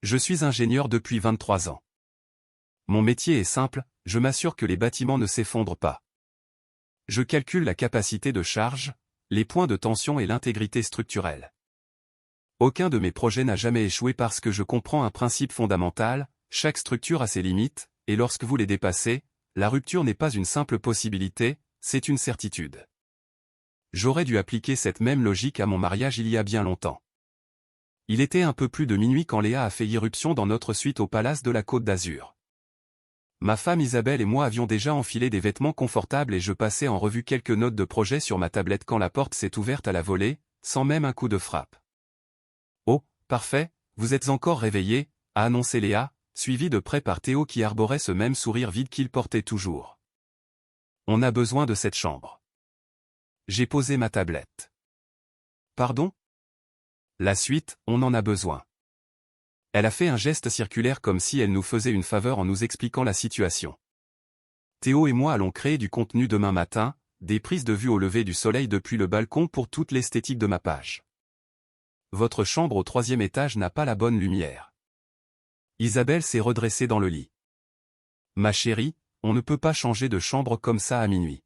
Je suis ingénieur depuis 23 ans. Mon métier est simple, je m'assure que les bâtiments ne s'effondrent pas. Je calcule la capacité de charge, les points de tension et l'intégrité structurelle. Aucun de mes projets n'a jamais échoué parce que je comprends un principe fondamental, chaque structure a ses limites, et lorsque vous les dépassez, la rupture n'est pas une simple possibilité, c'est une certitude. J'aurais dû appliquer cette même logique à mon mariage il y a bien longtemps. Il était un peu plus de minuit quand Léa a fait irruption dans notre suite au Palace de la Côte d'Azur. Ma femme Isabelle et moi avions déjà enfilé des vêtements confortables et je passais en revue quelques notes de projet sur ma tablette quand la porte s'est ouverte à la volée, sans même un coup de frappe. « Oh, parfait, vous êtes encore réveillé », a annoncé Léa, suivie de près par Théo qui arborait ce même sourire vide qu'il portait toujours. « On a besoin de cette chambre. » J'ai posé ma tablette. « Pardon ? » La suite, on en a besoin. Elle a fait un geste circulaire comme si elle nous faisait une faveur en nous expliquant la situation. Théo et moi allons créer du contenu demain matin, des prises de vue au lever du soleil depuis le balcon pour toute l'esthétique de ma page. Votre chambre au 3e étage n'a pas la bonne lumière. Isabelle s'est redressée dans le lit. Ma chérie, on ne peut pas changer de chambre comme ça à minuit.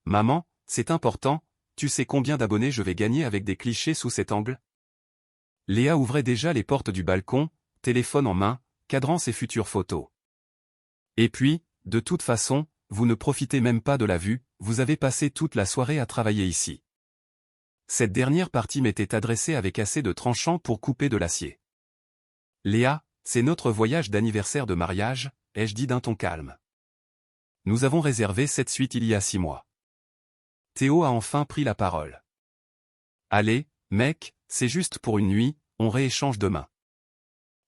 Maman, c'est important, tu sais combien d'abonnés je vais gagner avec des clichés sous cet angle ? Léa ouvrait déjà les portes du balcon, téléphone en main, cadrant ses futures photos. Et puis, de toute façon, vous ne profitez même pas de la vue, vous avez passé toute la soirée à travailler ici. Cette dernière partie m'était adressée avec assez de tranchant pour couper de l'acier. Léa, c'est notre voyage d'anniversaire de mariage, ai-je dit d'un ton calme. Nous avons réservé cette suite il y a 6 mois. Théo a enfin pris la parole. Allez, mec, c'est juste pour une nuit, on rééchange demain.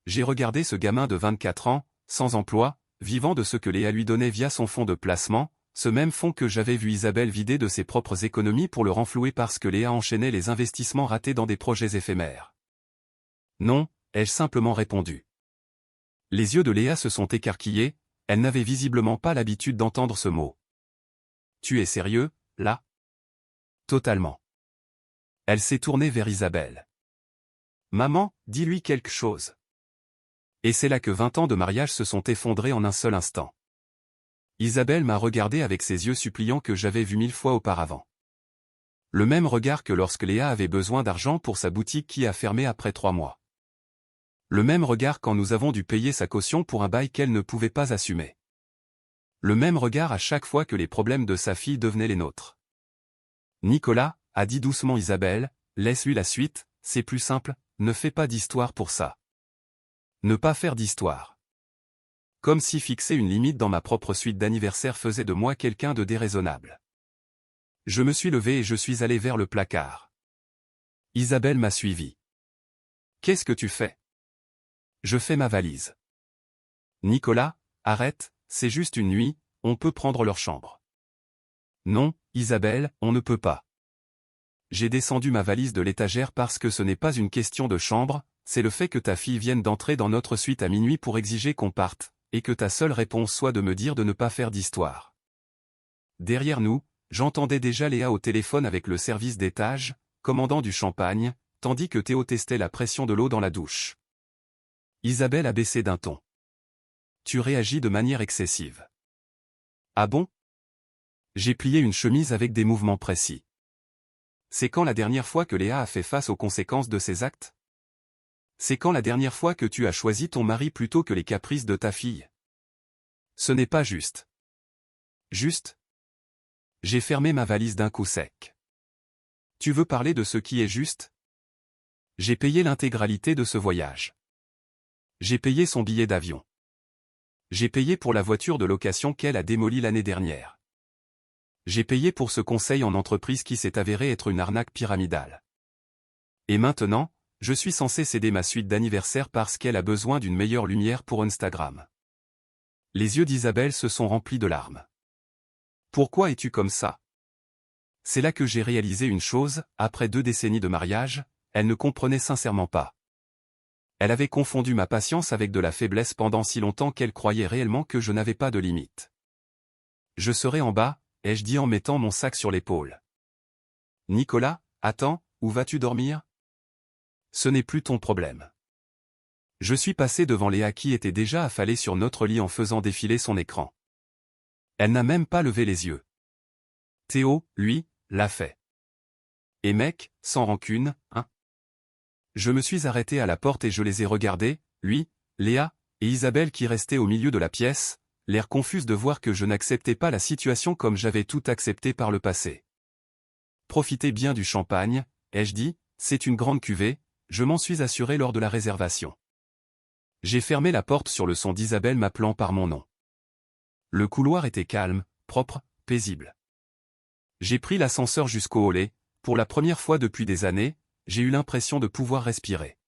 J'ai regardé ce gamin de 24 ans, sans emploi, vivant de ce que Léa lui donnait via son fonds de placement, ce même fonds que j'avais vu Isabelle vider de ses propres économies pour le renflouer parce que Léa enchaînait les investissements ratés dans des projets éphémères. Non, ai-je simplement répondu. Les yeux de Léa se sont écarquillés, elle n'avait visiblement pas l'habitude d'entendre ce mot. Tu es sérieux, là ? Totalement. Elle s'est tournée vers Isabelle. Maman, dis-lui quelque chose. Et c'est là que 20 ans de mariage se sont effondrés en un seul instant. Isabelle m'a regardé avec ses yeux suppliants que j'avais vus 1000 fois auparavant. Le même regard que lorsque Léa avait besoin d'argent pour sa boutique qui a fermé après 3 mois. Le même regard quand nous avons dû payer sa caution pour un bail qu'elle ne pouvait pas assumer. Le même regard à chaque fois que les problèmes de sa fille devenaient les nôtres. Nicolas, a dit doucement Isabelle, laisse-lui la suite, c'est plus simple, ne fais pas d'histoire pour ça. Ne pas faire d'histoire. Comme si fixer une limite dans ma propre suite d'anniversaire faisait de moi quelqu'un de déraisonnable. Je me suis levé et je suis allé vers le placard. Isabelle m'a suivi. Qu'est-ce que tu fais ? Je fais ma valise. Nicolas, arrête, c'est juste une nuit, on peut prendre leur chambre. Non, Isabelle, on ne peut pas. J'ai descendu ma valise de l'étagère parce que ce n'est pas une question de chambre, c'est le fait que ta fille vienne d'entrer dans notre suite à minuit pour exiger qu'on parte, et que ta seule réponse soit de me dire de ne pas faire d'histoire. Derrière nous, j'entendais déjà Léa au téléphone avec le service d'étage, commandant du champagne, tandis que Théo testait la pression de l'eau dans la douche. Isabelle a baissé d'un ton. Tu réagis de manière excessive. Ah bon ? J'ai plié une chemise avec des mouvements précis. C'est quand la dernière fois que Léa a fait face aux conséquences de ses actes ? C'est quand la dernière fois que tu as choisi ton mari plutôt que les caprices de ta fille ? Ce n'est pas juste. Juste ? J'ai fermé ma valise d'un coup sec. Tu veux parler de ce qui est juste ? J'ai payé l'intégralité de ce voyage. J'ai payé son billet d'avion. J'ai payé pour la voiture de location qu'elle a démolie l'année dernière. J'ai payé pour ce conseil en entreprise qui s'est avéré être une arnaque pyramidale. Et maintenant, je suis censé céder ma suite d'anniversaire parce qu'elle a besoin d'une meilleure lumière pour Instagram. Les yeux d'Isabelle se sont remplis de larmes. Pourquoi es-tu comme ça ? C'est là que j'ai réalisé une chose, après 2 décennies de mariage, elle ne comprenait sincèrement pas. Elle avait confondu ma patience avec de la faiblesse pendant si longtemps qu'elle croyait réellement que je n'avais pas de limite. Je serai en bas, ai-je dit en mettant mon sac sur l'épaule. Nicolas, attends, où vas-tu dormir ? Ce n'est plus ton problème. Je suis passé devant Léa qui était déjà affalée sur notre lit en faisant défiler son écran. Elle n'a même pas levé les yeux. Théo, lui, l'a fait. Et mec, sans rancune, hein? Je me suis arrêté à la porte et je les ai regardés, lui, Léa, et Isabelle qui restait au milieu de la pièce, l'air confuse de voir que je n'acceptais pas la situation comme j'avais tout accepté par le passé. Profitez bien du champagne, ai-je dit, c'est une grande cuvée, je m'en suis assuré lors de la réservation. J'ai fermé la porte sur le son d'Isabelle m'appelant par mon nom. Le couloir était calme, propre, paisible. J'ai pris l'ascenseur jusqu'au hall et, pour la première fois depuis des années, j'ai eu l'impression de pouvoir respirer.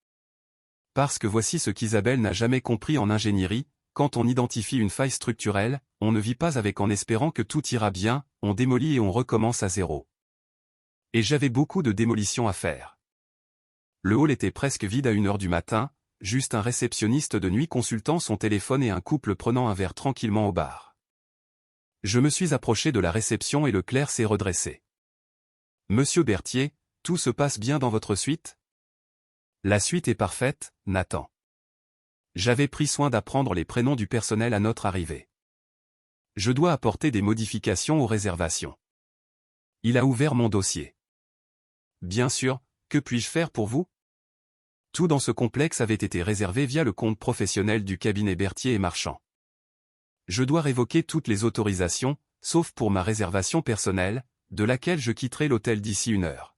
Parce que voici ce qu'Isabelle n'a jamais compris en ingénierie, quand on identifie une faille structurelle, on ne vit pas avec en espérant que tout ira bien, on démolit et on recommence à zéro. Et j'avais beaucoup de démolitions à faire. Le hall était presque vide à 1h du matin, juste un réceptionniste de nuit consultant son téléphone et un couple prenant un verre tranquillement au bar. Je me suis approché de la réception et le clerc s'est redressé. « Monsieur Berthier, tout se passe bien dans votre suite ?» La suite est parfaite, Nathan. J'avais pris soin d'apprendre les prénoms du personnel à notre arrivée. Je dois apporter des modifications aux réservations. Il a ouvert mon dossier. Bien sûr, que puis-je faire pour vous? Tout dans ce complexe avait été réservé via le compte professionnel du cabinet Berthier et Marchand. Je dois révoquer toutes les autorisations, sauf pour ma réservation personnelle, de laquelle je quitterai l'hôtel d'ici 1 heure.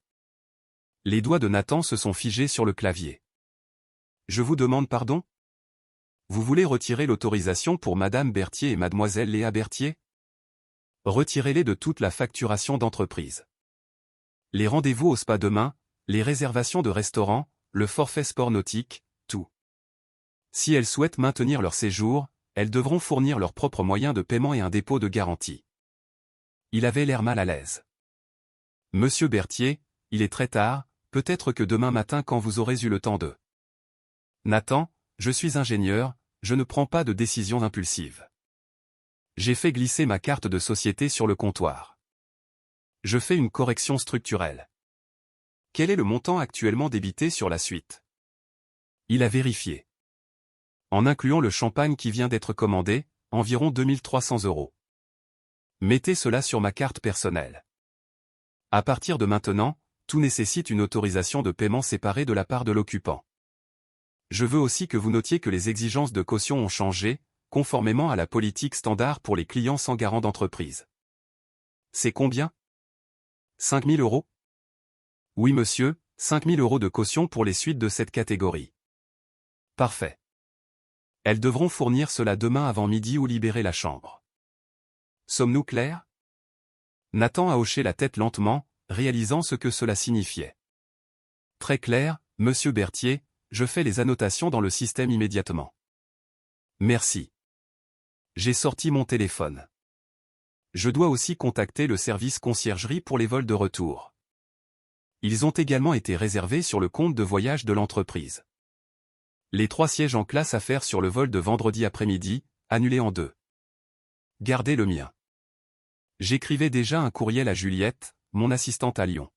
Les doigts de Nathan se sont figés sur le clavier. Je vous demande pardon? Vous voulez retirer l'autorisation pour Madame Berthier et Mademoiselle Léa Berthier? Retirez-les de toute la facturation d'entreprise. Les rendez-vous au spa demain, les réservations de restaurants, le forfait sport nautique, tout. Si elles souhaitent maintenir leur séjour, elles devront fournir leurs propres moyens de paiement et un dépôt de garantie. Il avait l'air mal à l'aise. Monsieur Berthier, il est très tard, peut-être que demain matin quand vous aurez eu le temps de... Nathan, je suis ingénieur, je ne prends pas de décisions impulsives. J'ai fait glisser ma carte de société sur le comptoir. Je fais une correction structurelle. Quel est le montant actuellement débité sur la suite? Il a vérifié. En incluant le champagne qui vient d'être commandé, environ 2300 €. Mettez cela sur ma carte personnelle. À partir de maintenant, tout nécessite une autorisation de paiement séparée de la part de l'occupant. Je veux aussi que vous notiez que les exigences de caution ont changé, conformément à la politique standard pour les clients sans garant d'entreprise. C'est combien? 5 000 €? Oui monsieur, 5 000 € de caution pour les suites de cette catégorie. Parfait. Elles devront fournir cela demain avant midi ou libérer la chambre. Sommes-nous clairs? Nathan a hoché la tête lentement, réalisant ce que cela signifiait. Très clair, monsieur Berthier, je fais les annotations dans le système immédiatement. Merci. J'ai sorti mon téléphone. Je dois aussi contacter le service conciergerie pour les vols de retour. Ils ont également été réservés sur le compte de voyage de l'entreprise. Les 3 sièges en classe à faire sur le vol de vendredi après-midi, annulés en 2. Gardez le mien. J'écrivais déjà un courriel à Juliette, mon assistante à Lyon.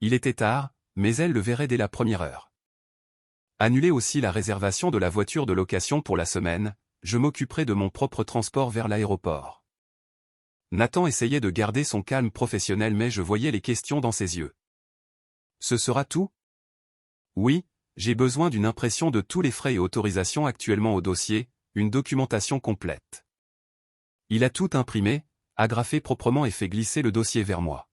Il était tard, mais elle le verrait dès la première heure. Annulez aussi la réservation de la voiture de location pour la semaine, je m'occuperai de mon propre transport vers l'aéroport. Nathan essayait de garder son calme professionnel mais je voyais les questions dans ses yeux. Ce sera tout? Oui, j'ai besoin d'une impression de tous les frais et autorisations actuellement au dossier, une documentation complète. Il a tout imprimé, agrafé proprement et fait glisser le dossier vers moi.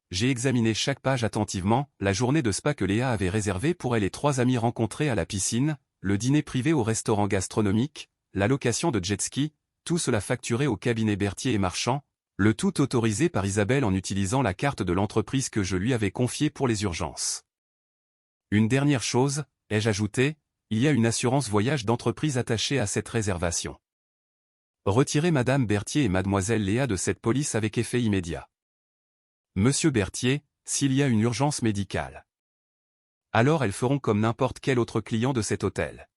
J'ai examiné chaque page attentivement, la journée de spa que Léa avait réservée pour elle et 3 amis rencontrés à la piscine, le dîner privé au restaurant gastronomique, la location de jet-ski, tout cela facturé au cabinet Berthier et Marchand, le tout autorisé par Isabelle en utilisant la carte de l'entreprise que je lui avais confiée pour les urgences. Une dernière chose, ai-je ajouté, il y a une assurance voyage d'entreprise attachée à cette réservation. Retirez Madame Berthier et Mademoiselle Léa de cette police avec effet immédiat. Monsieur Berthier, s'il y a une urgence médicale. Alors elles feront comme n'importe quel autre client de cet hôtel.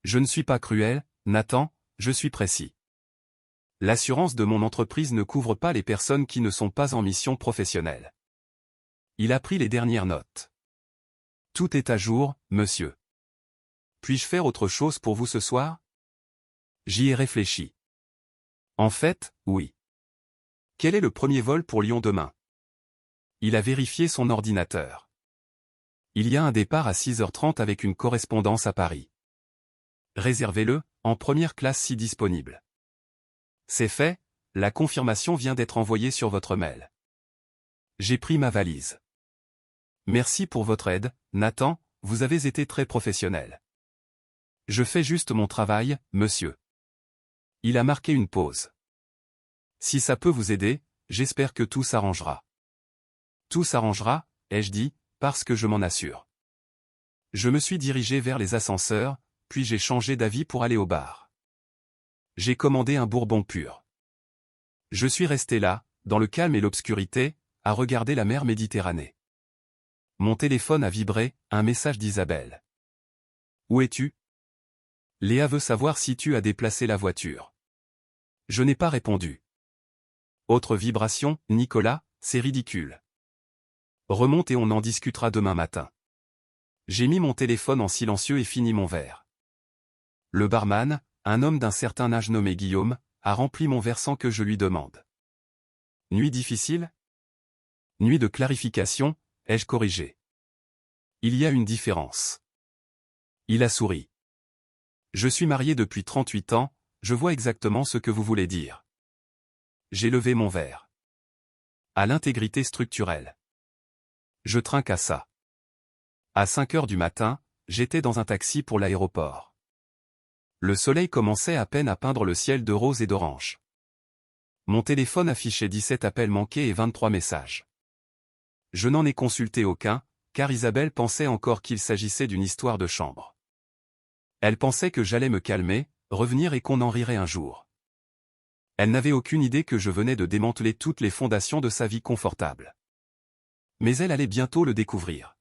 Je ne suis pas cruel, Nathan, je suis précis. L'assurance de mon entreprise ne couvre pas les personnes qui ne sont pas en mission professionnelle. Il a pris les dernières notes. Tout est à jour, monsieur. Puis-je faire autre chose pour vous ce soir? J'y ai réfléchi. En fait, oui. Quel est le premier vol pour Lyon demain? Il a vérifié son ordinateur. Il y a un départ à 6h30 avec une correspondance à Paris. Réservez-le, en première classe si disponible. C'est fait, la confirmation vient d'être envoyée sur votre mail. J'ai pris ma valise. Merci pour votre aide, Nathan, vous avez été très professionnel. Je fais juste mon travail, monsieur. Il a marqué une pause. Si ça peut vous aider, j'espère que tout s'arrangera. Tout s'arrangera, ai-je dit, parce que je m'en assure. Je me suis dirigé vers les ascenseurs, puis j'ai changé d'avis pour aller au bar. J'ai commandé un bourbon pur. Je suis resté là, dans le calme et l'obscurité, à regarder la mer Méditerranée. Mon téléphone a vibré, un message d'Isabelle. Où es-tu? Léa veut savoir si tu as déplacé la voiture. Je n'ai pas répondu. Autre vibration, Nicolas, c'est ridicule. Remonte et on en discutera demain matin. J'ai mis mon téléphone en silencieux et fini mon verre. Le barman, un homme d'un certain âge nommé Guillaume, a rempli mon verre sans que je lui demande. Nuit difficile? Nuit de clarification, ai-je corrigé. Il y a une différence. Il a souri. Je suis marié depuis 38 ans, je vois exactement ce que vous voulez dire. J'ai levé mon verre. À l'intégrité structurelle. Je trinque à ça. À 5h du matin, j'étais dans un taxi pour l'aéroport. Le soleil commençait à peine à peindre le ciel de rose et d'orange. Mon téléphone affichait 17 appels manqués et 23 messages. Je n'en ai consulté aucun, car Isabelle pensait encore qu'il s'agissait d'une histoire de chambre. Elle pensait que j'allais me calmer, revenir et qu'on en rirait un jour. Elle n'avait aucune idée que je venais de démanteler toutes les fondations de sa vie confortable. Mais elle allait bientôt le découvrir.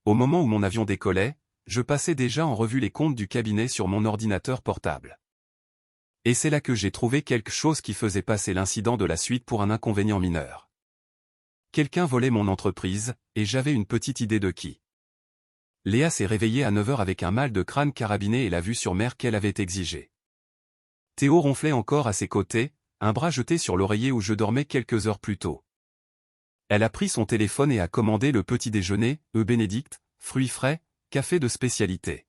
Au moment où mon avion décollait, je passais déjà en revue les comptes du cabinet sur mon ordinateur portable. Et c'est là que j'ai trouvé quelque chose qui faisait passer l'incident de la suite pour un inconvénient mineur. Quelqu'un volait mon entreprise, et j'avais une petite idée de qui. Léa s'est réveillée à 9h avec un mal de crâne carabiné et la vue sur mer qu'elle avait exigée. Théo ronflait encore à ses côtés, un bras jeté sur l'oreiller où je dormais quelques heures plus tôt. Elle a pris son téléphone et a commandé le petit déjeuner, Bénédicte, fruits frais, café de spécialité.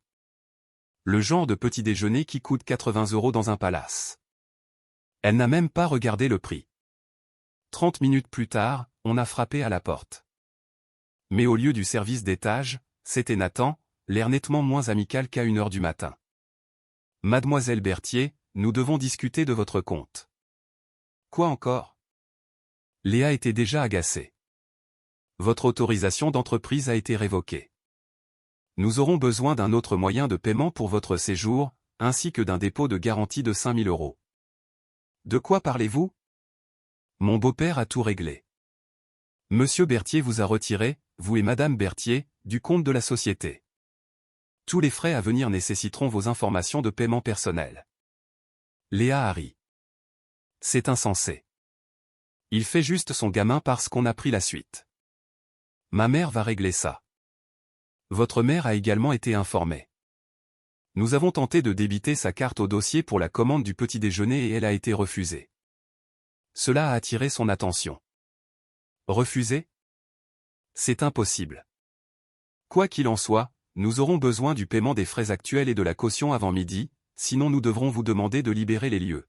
Le genre de petit déjeuner qui coûte 80 € dans un palace. Elle n'a même pas regardé le prix. 30 minutes plus tard, on a frappé à la porte. Mais au lieu du service d'étage, c'était Nathan, l'air nettement moins amical qu'à 1h du matin. Mademoiselle Berthier, nous devons discuter de votre compte. Quoi encore? Léa était déjà agacée. Votre autorisation d'entreprise a été révoquée. Nous aurons besoin d'un autre moyen de paiement pour votre séjour, ainsi que d'un dépôt de garantie de 5 000 €. De quoi parlez-vous? Mon beau-père a tout réglé. Monsieur Berthier vous a retiré, vous et Madame Berthier, du compte de la société. Tous les frais à venir nécessiteront vos informations de paiement personnel. Léa a ri. C'est insensé. Il fait juste son gamin parce qu'on a pris la suite. Ma mère va régler ça. Votre mère a également été informée. Nous avons tenté de débiter sa carte au dossier pour la commande du petit déjeuner et elle a été refusée. Cela a attiré son attention. Refusée? C'est impossible. Quoi qu'il en soit, nous aurons besoin du paiement des frais actuels et de la caution avant midi, sinon nous devrons vous demander de libérer les lieux.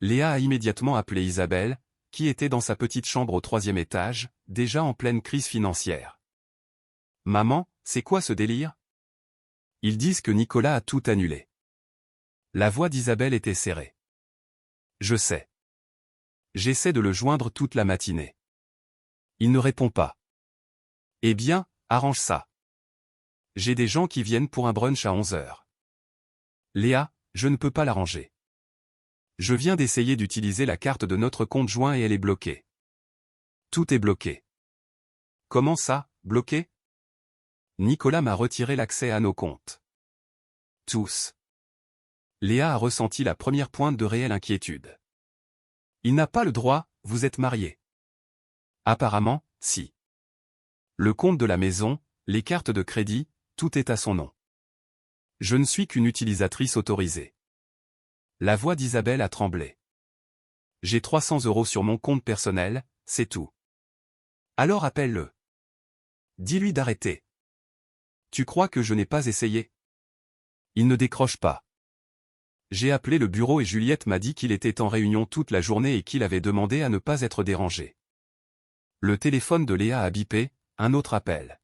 Léa a immédiatement appelé Isabelle, qui était dans sa petite chambre au 3e étage, déjà en pleine crise financière. Maman, c'est quoi ce délire? Ils disent que Nicolas a tout annulé. La voix d'Isabelle était serrée. Je sais. J'essaie de le joindre toute la matinée. Il ne répond pas. Eh bien, arrange ça. J'ai des gens qui viennent pour un brunch à 11h. Léa, je ne peux pas l'arranger. Je viens d'essayer d'utiliser la carte de notre compte joint et elle est bloquée. Tout est bloqué. Comment ça, bloqué? Nicolas m'a retiré l'accès à nos comptes. Tous. Léa a ressenti la première pointe de réelle inquiétude. Il n'a pas le droit, vous êtes mariés. Apparemment, si. Le compte de la maison, les cartes de crédit, tout est à son nom. Je ne suis qu'une utilisatrice autorisée. La voix d'Isabelle a tremblé. J'ai 300 € sur mon compte personnel, c'est tout. Alors appelle-le. Dis-lui d'arrêter. Tu crois que je n'ai pas essayé? Il ne décroche pas. J'ai appelé le bureau et Juliette m'a dit qu'il était en réunion toute la journée et qu'il avait demandé à ne pas être dérangé. Le téléphone de Léa a bipé, un autre appel.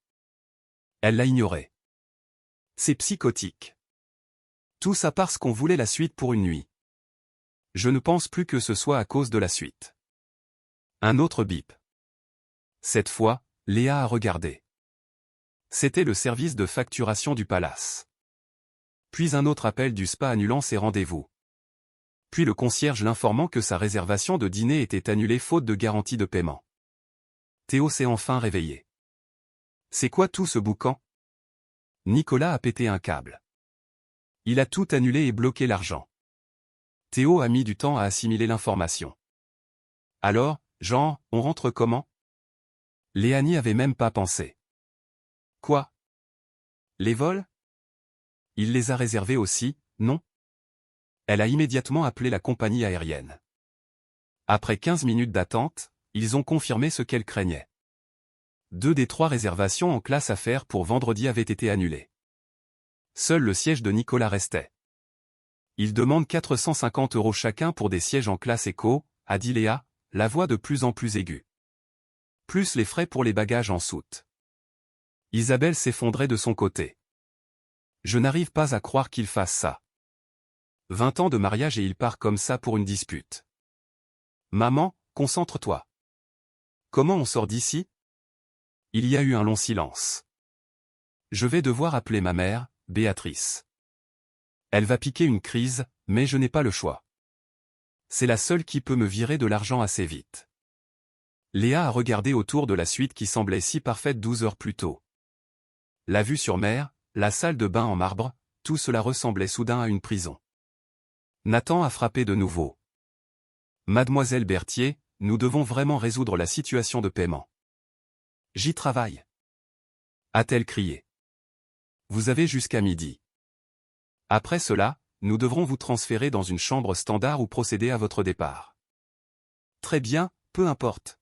Elle l'a ignoré. C'est psychotique. Tout ça parce qu'on voulait la suite pour une nuit. Je ne pense plus que ce soit à cause de la suite. Un autre bip. Cette fois, Léa a regardé. C'était le service de facturation du palace. Puis un autre appel du spa annulant ses rendez-vous. Puis le concierge l'informant que sa réservation de dîner était annulée faute de garantie de paiement. Théo s'est enfin réveillé. C'est quoi tout ce boucan? Nicolas a pété un câble. Il a tout annulé et bloqué l'argent. Théo a mis du temps à assimiler l'information. Alors, Jean, on rentre comment? Léa n'y avait même pas pensé. Quoi? Les vols? Il les a réservés aussi, non? Elle a immédiatement appelé la compagnie aérienne. Après 15 minutes d'attente, ils ont confirmé ce qu'elle craignait. 2 des 3 réservations en classe à faire pour vendredi avaient été annulées. Seul le siège de Nicolas restait. Il demande 450 € chacun pour des sièges en classe éco, a dit Léa, la voix de plus en plus aiguë. Plus les frais pour les bagages en soute. Isabelle s'effondrait de son côté. Je n'arrive pas à croire qu'il fasse ça. 20 ans de mariage et il part comme ça pour une dispute. Maman, concentre-toi. Comment on sort d'ici? Il y a eu un long silence. Je vais devoir appeler ma mère, Béatrice. Elle va piquer une crise, mais je n'ai pas le choix. C'est la seule qui peut me virer de l'argent assez vite. Léa a regardé autour de la suite qui semblait si parfaite 12 heures plus tôt. La vue sur mer, la salle de bain en marbre, tout cela ressemblait soudain à une prison. Nathan a frappé de nouveau. Mademoiselle Berthier, nous devons vraiment résoudre la situation de paiement. J'y travaille. A-t-elle crié. Vous avez jusqu'à midi. Après cela, nous devrons vous transférer dans une chambre standard ou procéder à votre départ. Très bien, peu importe.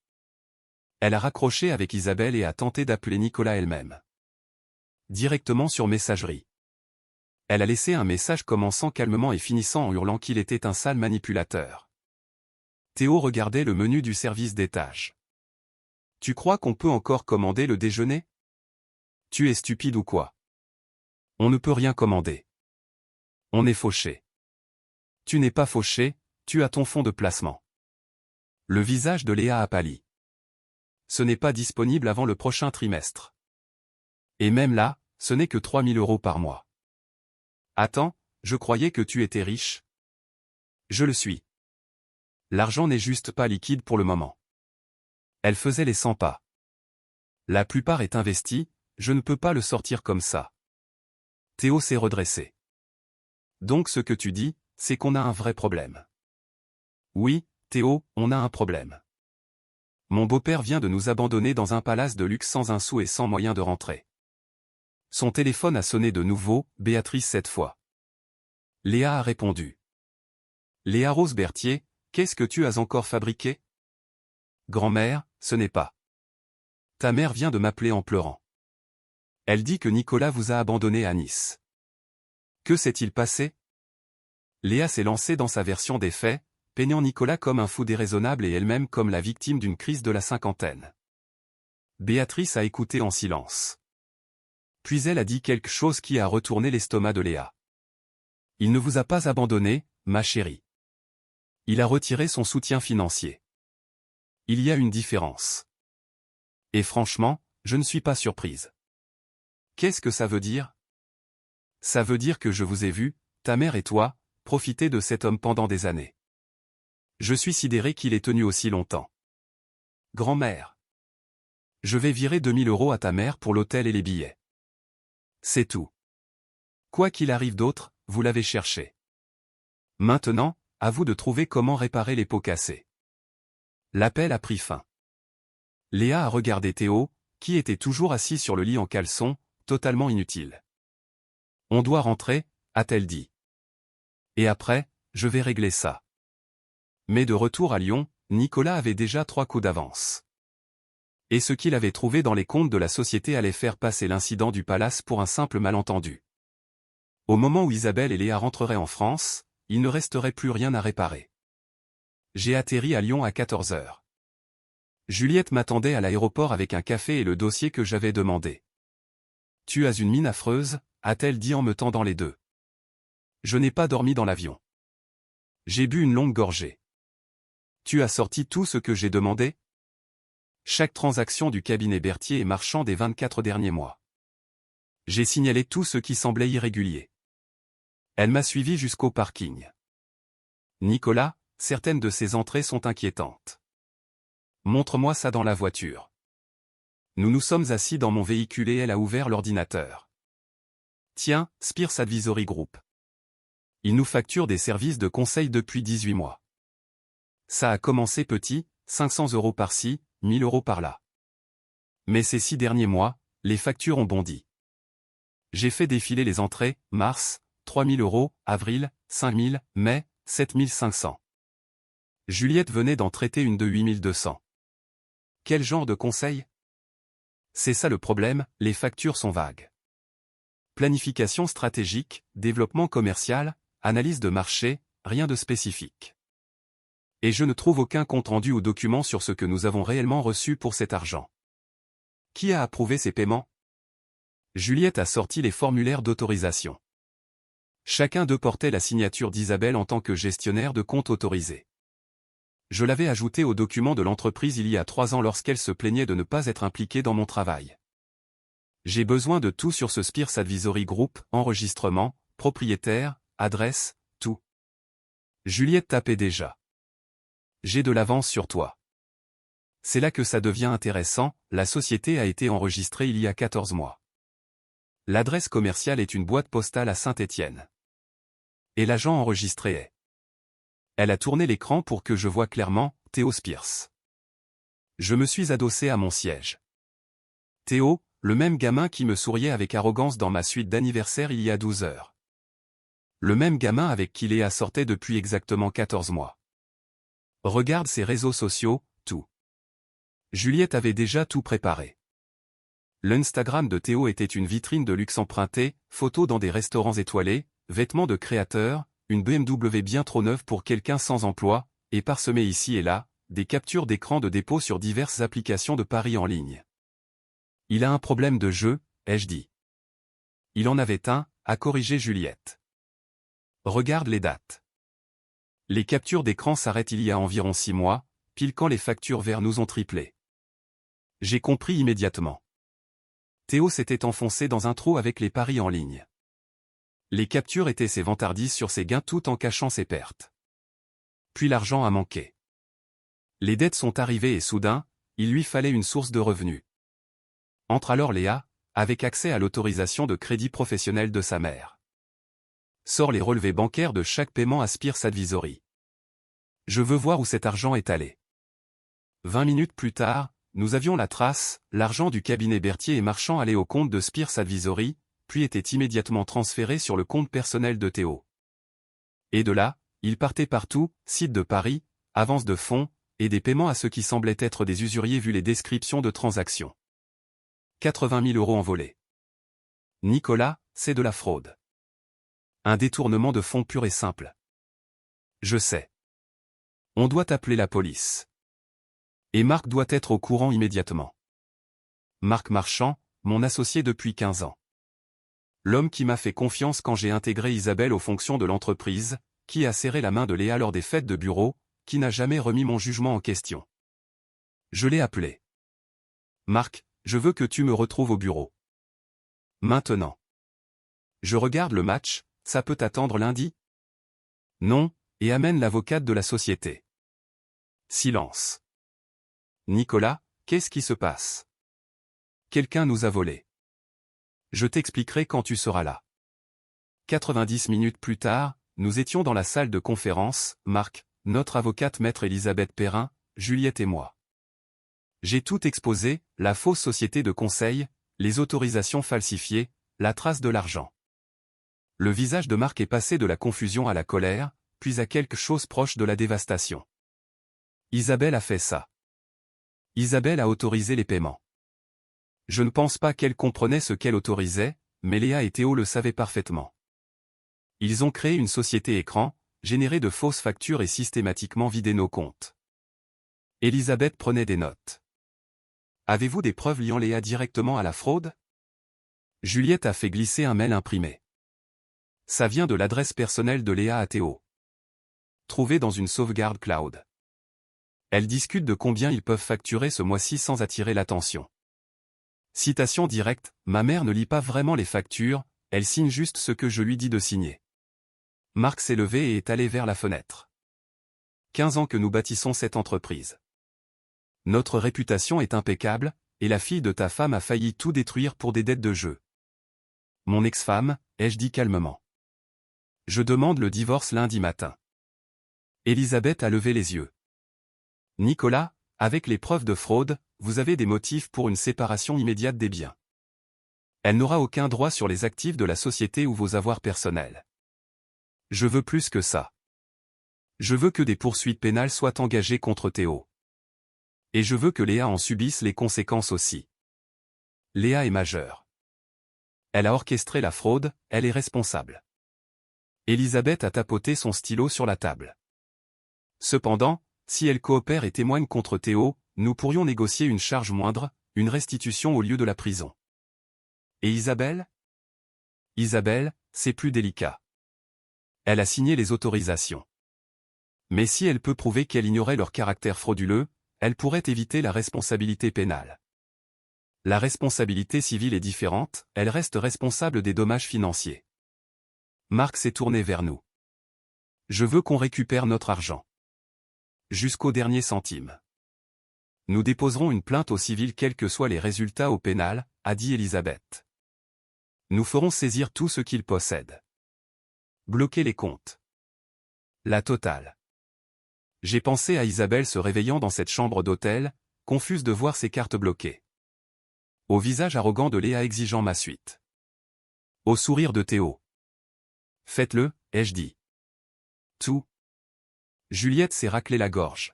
Elle a raccroché avec Isabelle et a tenté d'appeler Nicolas elle-même. Directement sur messagerie. Elle a laissé un message commençant calmement et finissant en hurlant qu'il était un sale manipulateur. Théo regardait le menu du service d'étage. Tu crois qu'on peut encore commander le déjeuner? Tu es stupide ou quoi? On ne peut rien commander. On est fauché. Tu n'es pas fauché, tu as ton fonds de placement. Le visage de Léa a pâli. Ce n'est pas disponible avant le prochain trimestre. Et même là, ce n'est que 3 000 € par mois. Attends, je croyais que tu étais riche. Je le suis. L'argent n'est juste pas liquide pour le moment. Elle faisait les 100 pas. La plupart est investi, je ne peux pas le sortir comme ça. Théo s'est redressé. Donc ce que tu dis, c'est qu'on a un vrai problème. Oui, Théo, on a un problème. Mon beau-père vient de nous abandonner dans un palace de luxe sans un sou et sans moyen de rentrer. Son téléphone a sonné de nouveau, Béatrice cette fois. Léa a répondu. Léa Rose Berthier, qu'est-ce que tu as encore fabriqué? Grand-mère, ce n'est pas. Ta mère vient de m'appeler en pleurant. Elle dit que Nicolas vous a abandonné à Nice. Que s'est-il passé? Léa s'est lancée dans sa version des faits, peignant Nicolas comme un fou déraisonnable et elle-même comme la victime d'une crise de la cinquantaine. Béatrice a écouté en silence. Puis elle a dit quelque chose qui a retourné l'estomac de Léa. Il ne vous a pas abandonné, ma chérie. Il a retiré son soutien financier. Il y a une différence. Et franchement, je ne suis pas surprise. Qu'est-ce que ça veut dire? Ça veut dire que je vous ai vu, ta mère et toi, profiter de cet homme pendant des années. Je suis sidéré qu'il ait tenu aussi longtemps. Grand-mère. Je vais virer 2 000 € à ta mère pour l'hôtel et les billets. C'est tout. Quoi qu'il arrive d'autre, vous l'avez cherché. Maintenant, à vous de trouver comment réparer les pots cassés. L'appel a pris fin. Léa a regardé Théo, qui était toujours assis sur le lit en caleçon, totalement inutile. On doit rentrer, a-t-elle dit. Et après, je vais régler ça. Mais de retour à Lyon, Nicolas avait déjà 3 coups d'avance. Et ce qu'il avait trouvé dans les comptes de la société allait faire passer l'incident du palace pour un simple malentendu. Au moment où Isabelle et Léa rentreraient en France, il ne resterait plus rien à réparer. J'ai atterri à Lyon à 14 heures. Juliette m'attendait à l'aéroport avec un café et le dossier que j'avais demandé. « Tu as une mine affreuse », a-t-elle dit en me tendant les deux. Je n'ai pas dormi dans l'avion. J'ai bu une longue gorgée. Tu as sorti tout ce que j'ai demandé? Chaque transaction du cabinet Berthier et Marchand des 24 derniers mois. J'ai signalé tout ce qui semblait irrégulier. Elle m'a suivi jusqu'au parking. Nicolas, certaines de ces entrées sont inquiétantes. Montre-moi ça dans la voiture. Nous nous sommes assis dans mon véhicule et elle a ouvert l'ordinateur. Tiens, Spears Advisory Group. Ils nous facturent des services de conseil depuis 18 mois. Ça a commencé petit, 500 € par-ci, 1000 € par-là. Mais ces 6 derniers mois, les factures ont bondi. J'ai fait défiler les entrées, mars, 3000 €, avril, 5000, mai, 7500. Juliette venait d'en traiter une de 8200. Quel genre de conseil? C'est ça le problème, les factures sont vagues. Planification stratégique, développement commercial, analyse de marché, rien de spécifique. Et je ne trouve aucun compte-rendu ou document sur ce que nous avons réellement reçu pour cet argent. Qui a approuvé ces paiements? Juliette a sorti les formulaires d'autorisation. Chacun d'eux portait la signature d'Isabelle en tant que gestionnaire de compte autorisé. Je l'avais ajouté au document de l'entreprise il y a 3 ans lorsqu'elle se plaignait de ne pas être impliquée dans mon travail. J'ai besoin de tout sur ce Spears Advisory Group, enregistrement, propriétaire, adresse, tout. Juliette tapait déjà. J'ai de l'avance sur toi. C'est là que ça devient intéressant, la société a été enregistrée il y a 14 mois. L'adresse commerciale est une boîte postale à Saint-Étienne. Et l'agent enregistré est. Elle a tourné l'écran pour que je voie clairement, Théo Spears. Je me suis adossé à mon siège. Théo, le même gamin qui me souriait avec arrogance dans ma suite d'anniversaire il y a 12 heures. Le même gamin avec qui Léa sortait depuis exactement 14 mois. Regarde ses réseaux sociaux, tout. Juliette avait déjà tout préparé. L'Instagram de Théo était une vitrine de luxe empruntée, photos dans des restaurants étoilés, vêtements de créateurs, une BMW bien trop neuve pour quelqu'un sans emploi, et parsemé ici et là, des captures d'écran de dépôt sur diverses applications de paris en ligne. Il a un problème de jeu, ai-je dit. Il en avait un, a corrigé Juliette. Regarde les dates. Les captures d'écran s'arrêtent il y a environ 6 mois, pile quand les factures vers nous ont triplé. J'ai compris immédiatement. Théo s'était enfoncé dans un trou avec les paris en ligne. Les captures étaient ses vantardises sur ses gains tout en cachant ses pertes. Puis l'argent a manqué. Les dettes sont arrivées et soudain, il lui fallait une source de revenus. Entre alors Léa, avec accès à l'autorisation de crédit professionnel de sa mère. Sort les relevés bancaires de chaque paiement à Spears Advisory. Je veux voir où cet argent est allé. 20 minutes plus tard, nous avions la trace, l'argent du cabinet Berthier et Marchand allait au compte de Spears Advisory, puis était immédiatement transféré sur le compte personnel de Théo. Et de là, il partait partout, site de Paris, avance de fonds, et des paiements à ceux qui semblaient être des usuriers vu les descriptions de transactions. 80 000 € envolés. Nicolas, c'est de la fraude. Un détournement de fonds pur et simple. Je sais. On doit appeler la police. Et Marc doit être au courant immédiatement. Marc Marchand, mon associé depuis 15 ans. L'homme qui m'a fait confiance quand j'ai intégré Isabelle aux fonctions de l'entreprise, qui a serré la main de Léa lors des fêtes de bureau, qui n'a jamais remis mon jugement en question. Je l'ai appelé. Marc, je veux que tu me retrouves au bureau. Maintenant. Je regarde le match, ça peut attendre lundi? Non, et amène l'avocate de la société. Silence. Nicolas, qu'est-ce qui se passe? Quelqu'un nous a volés. Je t'expliquerai quand tu seras là. 90 minutes plus tard, nous étions dans la salle de conférence, Marc, notre avocate maître Elisabeth Perrin, Juliette et moi. J'ai tout exposé, la fausse société de conseil, les autorisations falsifiées, la trace de l'argent. Le visage de Marc est passé de la confusion à la colère, puis à quelque chose proche de la dévastation. Isabelle a fait ça. Isabelle a autorisé les paiements. Je ne pense pas qu'elle comprenait ce qu'elle autorisait, mais Léa et Théo le savaient parfaitement. Ils ont créé une société écran, généré de fausses factures et systématiquement vidé nos comptes. Elisabeth prenait des notes. Avez-vous des preuves liant Léa directement à la fraude? Juliette a fait glisser un mail imprimé. Ça vient de l'adresse personnelle de Léa à Théo. Trouvée dans une sauvegarde cloud. Elles discutent de combien ils peuvent facturer ce mois-ci sans attirer l'attention. Citation directe, ma mère ne lit pas vraiment les factures, elle signe juste ce que je lui dis de signer. Marc s'est levé et est allé vers la fenêtre. 15 ans que nous bâtissons cette entreprise. Notre réputation est impeccable, et la fille de ta femme a failli tout détruire pour des dettes de jeu. Mon ex-femme, ai-je dit calmement. Je demande le divorce lundi matin. Elisabeth a levé les yeux. Nicolas, avec les preuves de fraude, vous avez des motifs pour une séparation immédiate des biens. Elle n'aura aucun droit sur les actifs de la société ou vos avoirs personnels. Je veux plus que ça. Je veux que des poursuites pénales soient engagées contre Théo. Et je veux que Léa en subisse les conséquences aussi. Léa est majeure. Elle a orchestré la fraude, elle est responsable. Elisabeth a tapoté son stylo sur la table. Cependant, si elle coopère et témoigne contre Théo, nous pourrions négocier une charge moindre, une restitution au lieu de la prison. Et Isabelle? Isabelle, c'est plus délicat. Elle a signé les autorisations. Mais si elle peut prouver qu'elle ignorait leur caractère frauduleux, elle pourrait éviter la responsabilité pénale. La responsabilité civile est différente, elle reste responsable des dommages financiers. Marc s'est tourné vers nous. Je veux qu'on récupère notre argent. Jusqu'au dernier centime. Nous déposerons une plainte au civil quels que soient les résultats au pénal, a dit Elisabeth. Nous ferons saisir tout ce qu'il possède. Bloquer les comptes. La totale. J'ai pensé à Isabelle se réveillant dans cette chambre d'hôtel, confuse de voir ses cartes bloquées. Au visage arrogant de Léa exigeant ma suite. Au sourire de Théo. Faites-le, ai-je dit. Tout. Juliette s'est raclé la gorge.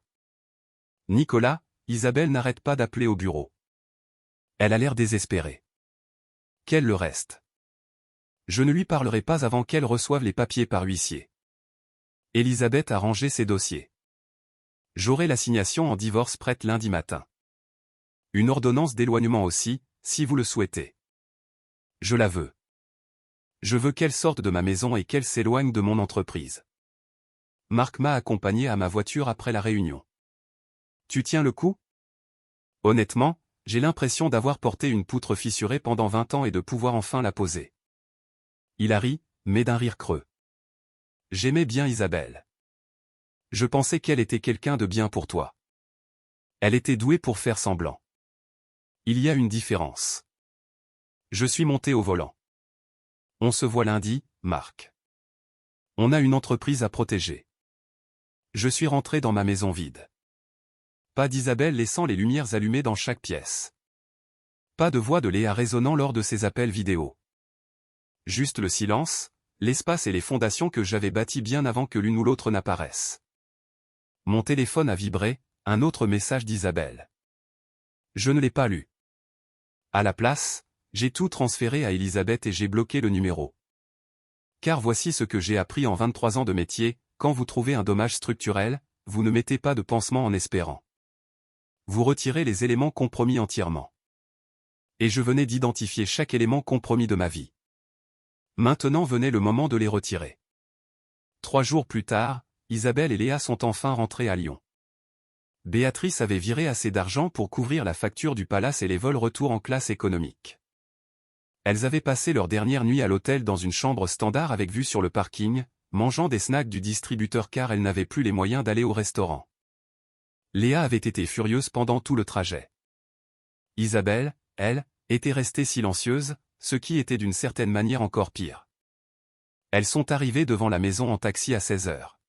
Nicolas, Isabelle n'arrête pas d'appeler au bureau. Elle a l'air désespérée. Qu'elle le reste. Je ne lui parlerai pas avant qu'elle reçoive les papiers par huissier. Elisabeth a rangé ses dossiers. J'aurai l'assignation en divorce prête lundi matin. Une ordonnance d'éloignement aussi, si vous le souhaitez. Je la veux. Je veux qu'elle sorte de ma maison et qu'elle s'éloigne de mon entreprise. Marc m'a accompagné à ma voiture après la réunion. Tu tiens le coup? Honnêtement, j'ai l'impression d'avoir porté une poutre fissurée pendant 20 ans et de pouvoir enfin la poser. Il a ri, mais d'un rire creux. J'aimais bien Isabelle. Je pensais qu'elle était quelqu'un de bien pour toi. Elle était douée pour faire semblant. Il y a une différence. Je suis monté au volant. On se voit lundi, Marc. On a une entreprise à protéger. Je suis rentré dans ma maison vide. Pas d'Isabelle laissant les lumières allumées dans chaque pièce. Pas de voix de Léa résonnant lors de ses appels vidéo. Juste le silence, l'espace et les fondations que j'avais bâties bien avant que l'une ou l'autre n'apparaissent. Mon téléphone a vibré, un autre message d'Isabelle. Je ne l'ai pas lu. À la place, j'ai tout transféré à Elisabeth et j'ai bloqué le numéro. Car voici ce que j'ai appris en 23 ans de métier, quand vous trouvez un dommage structurel, vous ne mettez pas de pansement en espérant. Vous retirez les éléments compromis entièrement. Et je venais d'identifier chaque élément compromis de ma vie. Maintenant venait le moment de les retirer. 3 jours plus tard, Isabelle et Léa sont enfin rentrées à Lyon. Béatrice avait viré assez d'argent pour couvrir la facture du palace et les vols retour en classe économique. Elles avaient passé leur dernière nuit à l'hôtel dans une chambre standard avec vue sur le parking, mangeant des snacks du distributeur car elles n'avaient plus les moyens d'aller au restaurant. Léa avait été furieuse pendant tout le trajet. Isabelle, elle, était restée silencieuse, ce qui était d'une certaine manière encore pire. Elles sont arrivées devant la maison en taxi à 16 heures.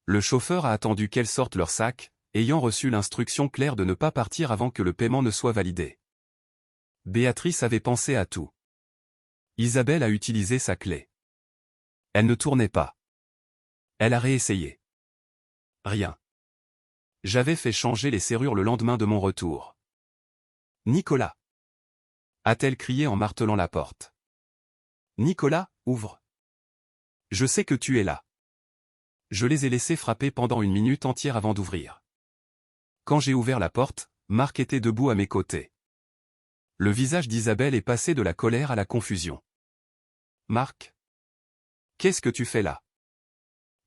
Le chauffeur a attendu qu'elles sortent leurs sacs, ayant reçu l'instruction claire de ne pas partir avant que le paiement ne soit validé. Béatrice avait pensé à tout. Isabelle a utilisé sa clé. Elle ne tournait pas. Elle a réessayé. Rien. J'avais fait changer les serrures le lendemain de mon retour. Nicolas! A-t-elle crié en martelant la porte. Nicolas, ouvre. Je sais que tu es là. Je les ai laissés frapper pendant une minute entière avant d'ouvrir. Quand j'ai ouvert la porte, Marc était debout à mes côtés. Le visage d'Isabelle est passé de la colère à la confusion. Marc? Qu'est-ce que tu fais là?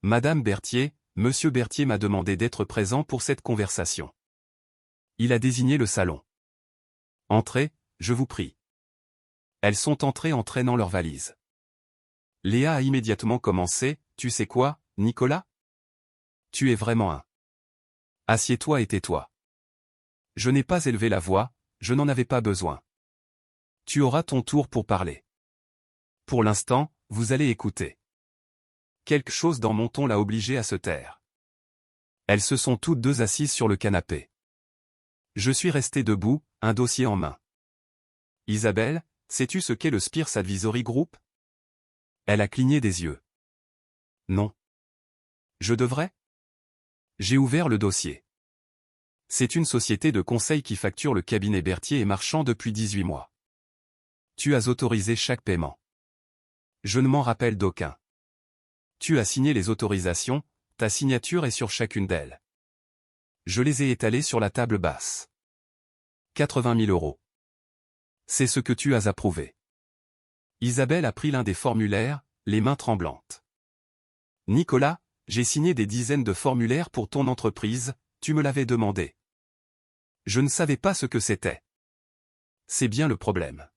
Madame Berthier, Monsieur Berthier m'a demandé d'être présent pour cette conversation. Il a désigné le salon. Entrez, je vous prie. Elles sont entrées en traînant leurs valises. Léa a immédiatement commencé, tu sais quoi, Nicolas? Tu es vraiment un. Assieds-toi et tais-toi. Je n'ai pas élevé la voix, je n'en avais pas besoin. Tu auras ton tour pour parler. Pour l'instant, vous allez écouter. Quelque chose dans mon ton l'a obligée à se taire. Elles se sont toutes deux assises sur le canapé. Je suis resté debout, un dossier en main. Isabelle, sais-tu ce qu'est le Spears Advisory Group? Elle a cligné des yeux. Non. Je devrais? J'ai ouvert le dossier. C'est une société de conseil qui facture le cabinet Berthier et Marchand depuis 18 mois. Tu as autorisé chaque paiement. Je ne m'en rappelle d'aucun. Tu as signé les autorisations, ta signature est sur chacune d'elles. Je les ai étalées sur la table basse. 80 000 €. C'est ce que tu as approuvé. Isabelle a pris l'un des formulaires, les mains tremblantes. Nicolas, j'ai signé des dizaines de formulaires pour ton entreprise, tu me l'avais demandé. Je ne savais pas ce que c'était. C'est bien le problème.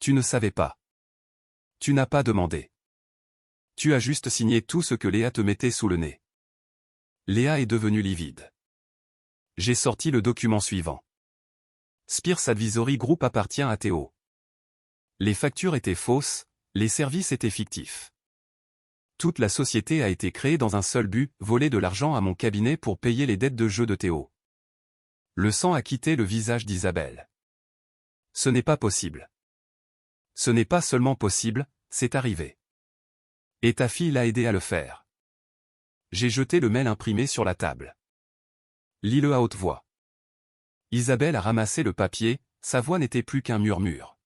Tu ne savais pas. Tu n'as pas demandé. Tu as juste signé tout ce que Léa te mettait sous le nez. Léa est devenue livide. J'ai sorti le document suivant. Spears Advisory Group appartient à Théo. Les factures étaient fausses, les services étaient fictifs. Toute la société a été créée dans un seul but, voler de l'argent à mon cabinet pour payer les dettes de jeu de Théo. Le sang a quitté le visage d'Isabelle. Ce n'est pas possible. Ce n'est pas seulement possible, c'est arrivé. Et ta fille l'a aidé à le faire. J'ai jeté le mail imprimé sur la table. Lis-le à haute voix. Isabelle a ramassé le papier, sa voix n'était plus qu'un murmure.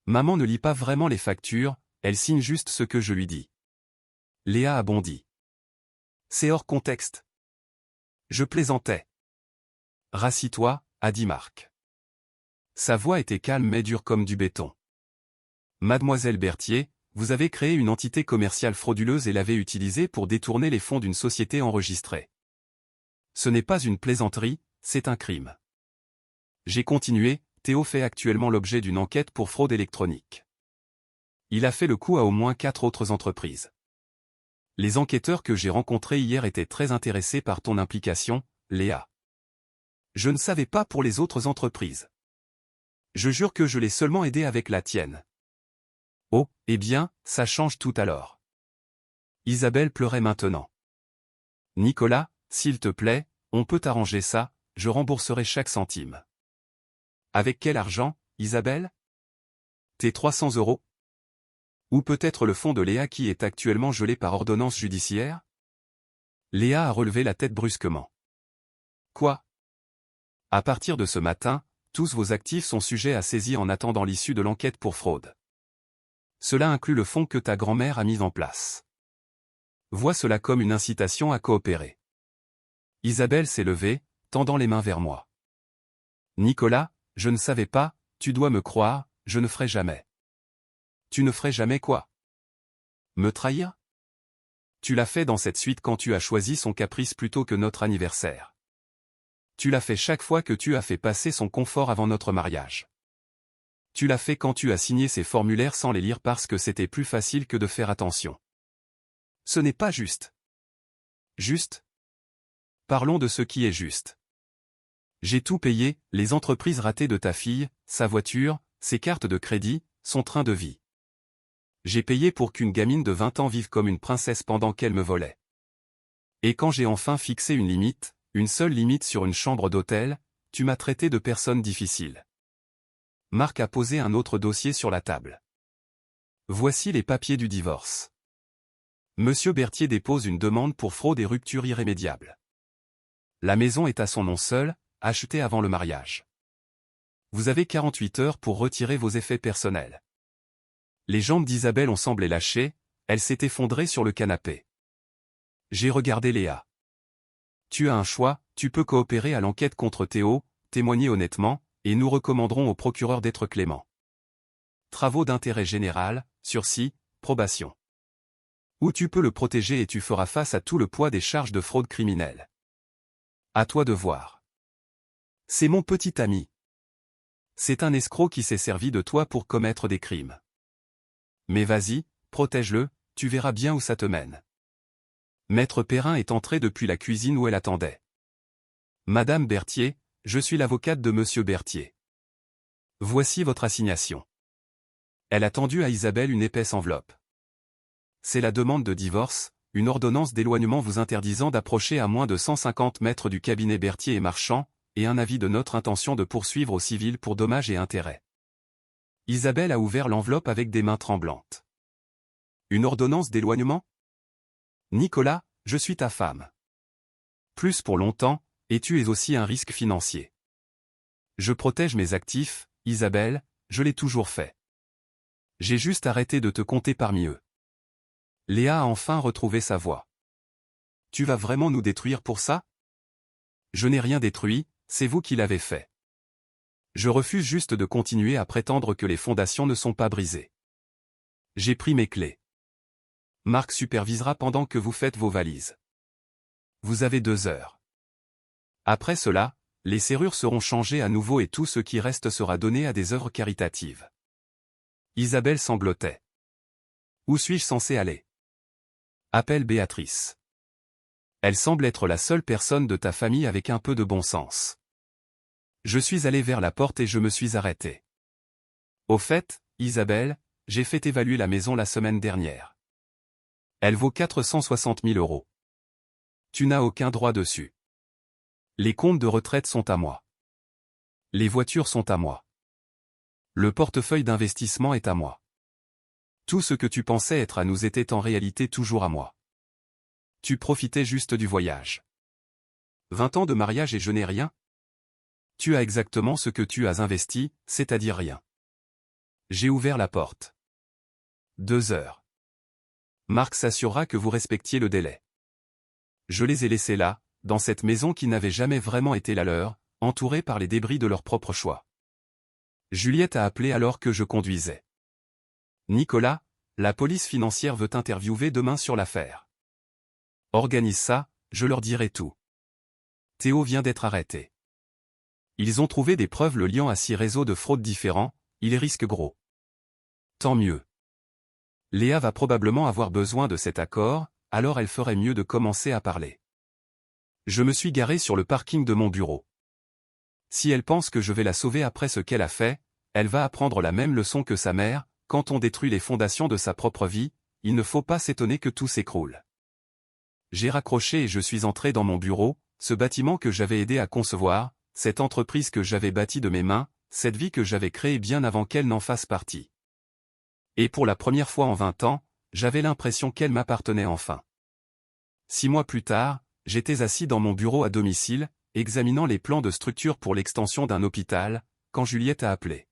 Maman ne lit pas vraiment les factures, elle signe juste ce que je lui dis. Léa a bondi. C'est hors contexte. Je plaisantais. Rassis-toi, a dit Marc. Sa voix était calme mais dure comme du béton. Mademoiselle Berthier, vous avez créé une entité commerciale frauduleuse et l'avez utilisée pour détourner les fonds d'une société enregistrée. Ce n'est pas une plaisanterie, c'est un crime. J'ai continué, Théo fait actuellement l'objet d'une enquête pour fraude électronique. Il a fait le coup à au moins 4 autres entreprises. Les enquêteurs que j'ai rencontrés hier étaient très intéressés par ton implication, Léa. Je ne savais pas pour les autres entreprises. Je jure que je l'ai seulement aidé avec la tienne. Oh, eh bien, ça change tout alors. Isabelle pleurait maintenant. Nicolas, s'il te plaît, on peut arranger ça, je rembourserai chaque centime. Avec quel argent, Isabelle? Tes 300 €? Ou peut-être le fonds de Léa qui est actuellement gelé par ordonnance judiciaire? Léa a relevé la tête brusquement. Quoi? À partir de ce matin, tous vos actifs sont sujets à saisie en attendant l'issue de l'enquête pour fraude. Cela inclut le fonds que ta grand-mère a mis en place. Vois cela comme une incitation à coopérer. Isabelle s'est levée, tendant les mains vers moi. Nicolas, je ne savais pas, tu dois me croire, je ne ferai jamais. Tu ne ferais jamais quoi? Me trahir? Tu l'as fait dans cette suite quand tu as choisi son caprice plutôt que notre anniversaire. Tu l'as fait chaque fois que tu as fait passer son confort avant notre mariage. Tu l'as fait quand tu as signé ces formulaires sans les lire parce que c'était plus facile que de faire attention. Ce n'est pas juste. Juste? Parlons de ce qui est juste. J'ai tout payé, les entreprises ratées de ta fille, sa voiture, ses cartes de crédit, son train de vie. J'ai payé pour qu'une gamine de 20 ans vive comme une princesse pendant qu'elle me volait. Et quand j'ai enfin fixé une limite, une seule limite sur une chambre d'hôtel, tu m'as traité de personne difficile. Marc a posé un autre dossier sur la table. Voici les papiers du divorce. Monsieur Berthier dépose une demande pour fraude et rupture irrémédiable. La maison est à son nom seul, achetée avant le mariage. Vous avez 48 heures pour retirer vos effets personnels. Les jambes d'Isabelle ont semblé lâcher, elle s'est effondrée sur le canapé. J'ai regardé Léa. Tu as un choix, tu peux coopérer à l'enquête contre Théo, témoigner honnêtement, et nous recommanderons au procureur d'être clément. Travaux d'intérêt général, sursis, probation. Ou tu peux le protéger et tu feras face à tout le poids des charges de fraude criminelle. À toi de voir. C'est mon petit ami. C'est un escroc qui s'est servi de toi pour commettre des crimes. Mais vas-y, protège-le, tu verras bien où ça te mène. Maître Perrin est entré depuis la cuisine où elle attendait. Madame Berthier, je suis l'avocate de Monsieur Berthier. Voici votre assignation. Elle a tendu à Isabelle une épaisse enveloppe. C'est la demande de divorce, une ordonnance d'éloignement vous interdisant d'approcher à moins de 150 mètres du cabinet Berthier et Marchand, et un avis de notre intention de poursuivre au civil pour dommages et intérêts. Isabelle a ouvert l'enveloppe avec des mains tremblantes. Une ordonnance d'éloignement ? Nicolas, je suis ta femme. Plus pour longtemps, et tu es aussi un risque financier. Je protège mes actifs, Isabelle, je l'ai toujours fait. J'ai juste arrêté de te compter parmi eux. Léa a enfin retrouvé sa voix. Tu vas vraiment nous détruire pour ça ? Je n'ai rien détruit, c'est vous qui l'avez fait. Je refuse juste de continuer à prétendre que les fondations ne sont pas brisées. J'ai pris mes clés. Marc supervisera pendant que vous faites vos valises. Vous avez 2 heures. Après cela, les serrures seront changées à nouveau et tout ce qui reste sera donné à des œuvres caritatives. Isabelle sanglotait. Où suis-je censé aller ? Appelle Béatrice. Elle semble être la seule personne de ta famille avec un peu de bon sens. Je suis allé vers la porte et je me suis arrêté. Au fait, Isabelle, j'ai fait évaluer la maison la semaine dernière. Elle vaut 460 000 €. Tu n'as aucun droit dessus. Les comptes de retraite sont à moi. Les voitures sont à moi. Le portefeuille d'investissement est à moi. Tout ce que tu pensais être à nous était en réalité toujours à moi. Tu profitais juste du voyage. 20 ans de mariage et je n'ai rien ? Tu as exactement ce que tu as investi, c'est-à-dire rien. J'ai ouvert la porte. 2 heures. Marc s'assurera que vous respectiez le délai. Je les ai laissés là, dans cette maison qui n'avait jamais vraiment été la leur, entourée par les débris de leur propre choix. Juliette a appelé alors que je conduisais. Nicolas, la police financière veut t'interviewer demain sur l'affaire. Organise ça, je leur dirai tout. Théo vient d'être arrêté. Ils ont trouvé des preuves le liant à 6 réseaux de fraude différents, il risque gros. Tant mieux. Léa va probablement avoir besoin de cet accord, alors elle ferait mieux de commencer à parler. Je me suis garé sur le parking de mon bureau. Si elle pense que je vais la sauver après ce qu'elle a fait, elle va apprendre la même leçon que sa mère, quand on détruit les fondations de sa propre vie, il ne faut pas s'étonner que tout s'écroule. J'ai raccroché et je suis entré dans mon bureau, ce bâtiment que j'avais aidé à concevoir, cette entreprise que j'avais bâtie de mes mains, cette vie que j'avais créée bien avant qu'elle n'en fasse partie. Et pour la première fois en 20 ans, j'avais l'impression qu'elle m'appartenait enfin. 6 mois plus tard, j'étais assis dans mon bureau à domicile, examinant les plans de structure pour l'extension d'un hôpital, quand Juliette a appelé.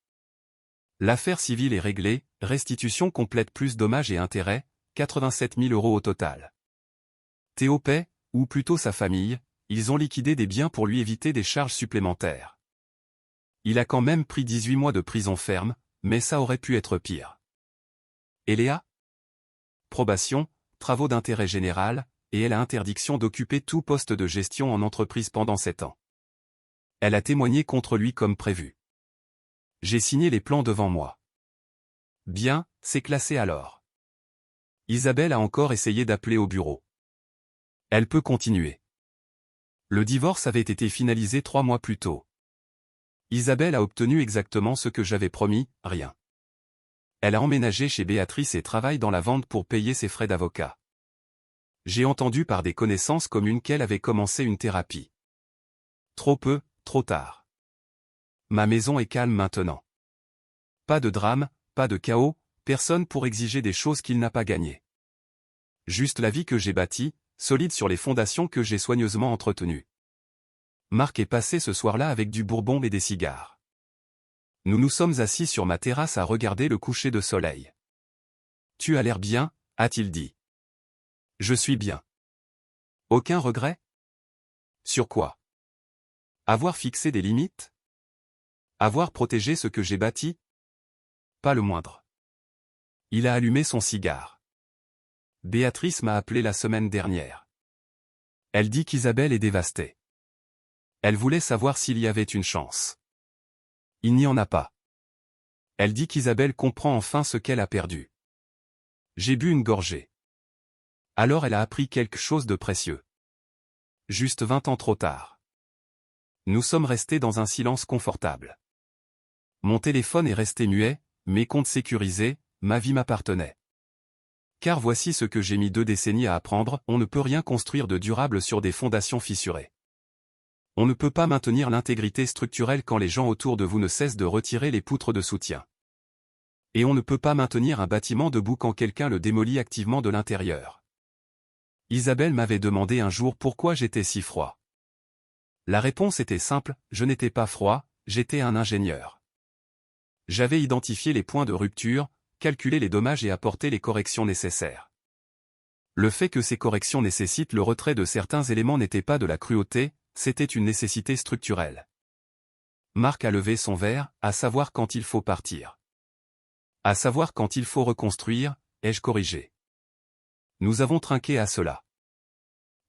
L'affaire civile est réglée, restitution complète plus dommages et intérêts, 87 000 € au total. Théo paie, ou plutôt sa famille, ils ont liquidé des biens pour lui éviter des charges supplémentaires. Il a quand même pris 18 mois de prison ferme, mais ça aurait pu être pire. Et Léa ? Probation, travaux d'intérêt général, et elle a interdiction d'occuper tout poste de gestion en entreprise pendant 7 ans. Elle a témoigné contre lui comme prévu. J'ai signé les plans devant moi. Bien, c'est classé alors. Isabelle a encore essayé d'appeler au bureau. Elle peut continuer. Le divorce avait été finalisé 3 mois plus tôt. Isabelle a obtenu exactement ce que j'avais promis, rien. Elle a emménagé chez Béatrice et travaille dans la vente pour payer ses frais d'avocat. J'ai entendu par des connaissances communes qu'elle avait commencé une thérapie. Trop peu, trop tard. Ma maison est calme maintenant. Pas de drame, pas de chaos, personne pour exiger des choses qu'il n'a pas gagnées. Juste la vie que j'ai bâtie, solide sur les fondations que j'ai soigneusement entretenues. Marc est passé ce soir-là avec du bourbon et des cigares. Nous nous sommes assis sur ma terrasse à regarder le coucher de soleil. « Tu as l'air bien » a-t-il dit. « Je suis bien. » Aucun regret? Sur quoi? Avoir fixé des limites? Avoir protégé ce que j'ai bâti? Pas le moindre. Il a allumé son cigare. Béatrice m'a appelé la semaine dernière. Elle dit qu'Isabelle est dévastée. Elle voulait savoir s'il y avait une chance. Il n'y en a pas. Elle dit qu'Isabelle comprend enfin ce qu'elle a perdu. J'ai bu une gorgée. Alors elle a appris quelque chose de précieux. Juste 20 ans trop tard. Nous sommes restés dans un silence confortable. Mon téléphone est resté muet, mes comptes sécurisés, ma vie m'appartenait. Car voici ce que j'ai mis 2 décennies à apprendre, on ne peut rien construire de durable sur des fondations fissurées. On ne peut pas maintenir l'intégrité structurelle quand les gens autour de vous ne cessent de retirer les poutres de soutien. Et on ne peut pas maintenir un bâtiment debout quand quelqu'un le démolit activement de l'intérieur. Isabelle m'avait demandé un jour pourquoi j'étais si froid. La réponse était simple, je n'étais pas froid, j'étais un ingénieur. J'avais identifié les points de rupture, calculé les dommages et apporté les corrections nécessaires. Le fait que ces corrections nécessitent le retrait de certains éléments n'était pas de la cruauté, c'était une nécessité structurelle. Marc a levé son verre, à savoir quand il faut partir. À savoir quand il faut reconstruire, ai-je corrigé. Nous avons trinqué à cela.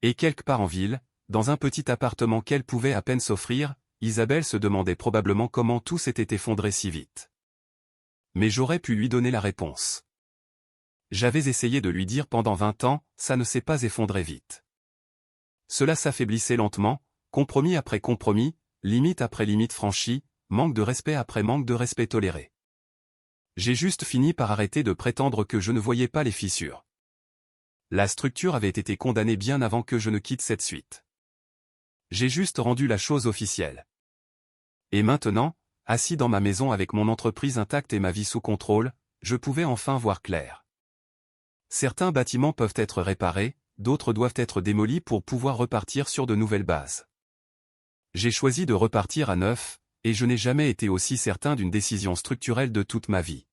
Et quelque part en ville, dans un petit appartement qu'elle pouvait à peine s'offrir, Isabelle se demandait probablement comment tout s'était effondré si vite. Mais j'aurais pu lui donner la réponse. J'avais essayé de lui dire pendant 20 ans, ça ne s'est pas effondré vite. Cela s'affaiblissait lentement, compromis après compromis, limite après limite franchie, manque de respect après manque de respect toléré. J'ai juste fini par arrêter de prétendre que je ne voyais pas les fissures. La structure avait été condamnée bien avant que je ne quitte cette suite. J'ai juste rendu la chose officielle. Et maintenant, assis dans ma maison avec mon entreprise intacte et ma vie sous contrôle, je pouvais enfin voir clair. Certains bâtiments peuvent être réparés, d'autres doivent être démolis pour pouvoir repartir sur de nouvelles bases. J'ai choisi de repartir à neuf, et je n'ai jamais été aussi certain d'une décision structurelle de toute ma vie.